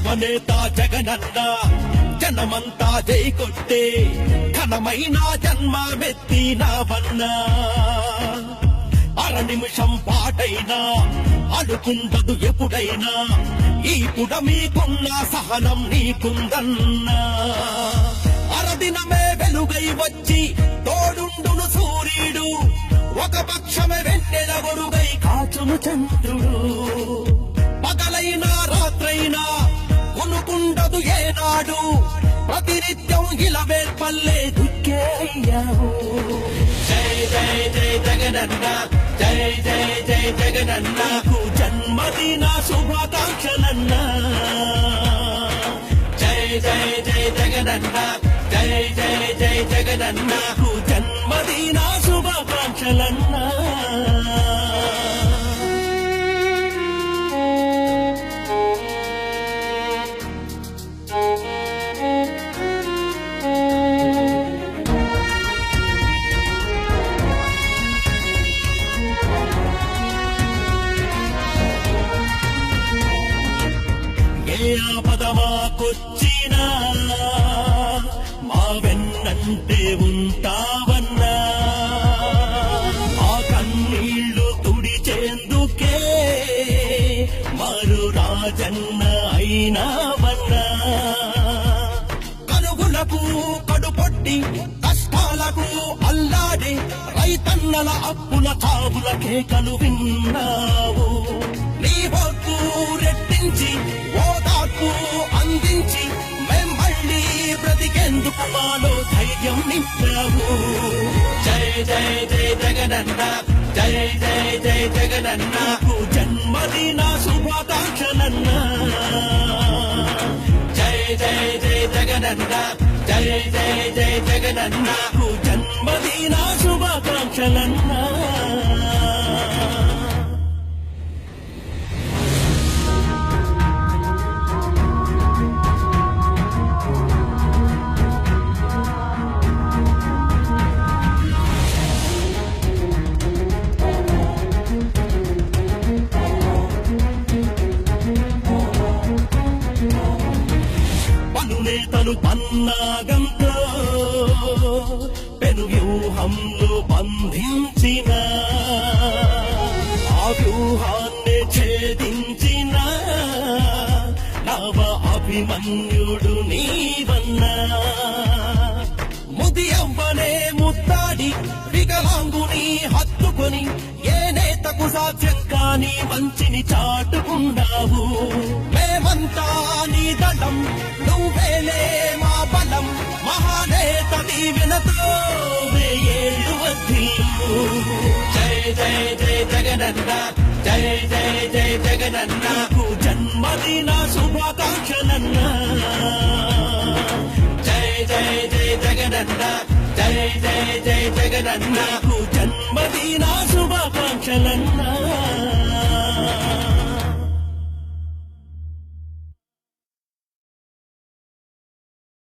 యువనేత జగనన్న జనమంతా జై కొట్టే ఘనమైన జన్మమెత్తినవన్నా అర నిమిషం పాటైనా అనుకుంటదు ఎప్పుడైనా ఈ పుడమీకున్న సహనం నీకుందన్నా అరదినమే వెలుగై వచ్చి తోడుండును సూర్యుడు ఒక పక్షమే వెన్నెల గొడుగై కాచును చంద్రుడు పగలైనా రాత్రైనా కొనుకుండదు ఏనాడు ప్రతినిత్యం ఇలవేల్పల్లే దిక్కే అయ్యావు జై జై జై జగనన్న జై జై జై జగనన్నకు జన్మదిన శుభాకాంక్షలన్న జై జై జై జగనన్న జై జై జై జగనన్నకు జన్మదిన శుభాకాంక్షలన్న ఆపదమాకొచ్చినా మా వెన్నంటే ఉంటావన్నా ఆ కన్నీళ్లు తుడిచేందుకే మరు రాజన్న అయినావన్నా కనుగులకు కడుపొట్టి కష్టాలకు అల్లాడి రైతన్నల అప్పుల చావుల కేకలు విన్నావు నీ హోకు రెట్టించి ఓదార్పు అందించి మేం మళ్ళీ బ్రతికేందుకు మాలో ధైర్యం నింపావు జై జై జై జగనన్న జై జై జై జగనన్నకు జన్మదిన శుభాకాంక్షలన్న జై జై జై జగనన్న జై జై జై జగనన్నకు జన్మదిన శుభాకాంక్షలన్న నేతలు పన్నాగంతో పెను వ్యూహంలో బంధించిన ఆ వ్యూహాన్ని ఛేదించిన నవ అభిమన్యుడు నీవన్నా ముది అవ్వనే ముత్తాడి వికలాంగుని హత్తుకొని ఏ నేతకు సాధ్యం కాని మంచిని చాటుకున్నావు మేమంతా నీ దళం నువ్వేలే మా బలం మహానేత దీవెనతో వేయేళ్ళు వద్దిల్లు జై జై జై జగనన్న జై జై జై జగనన్నకు జన్మదిన శుభాకాంక్షలన్న జై జై జై జగనన్న జై జై జై జగనన్నకు జన్మదిన శుభాకాంక్షలన్న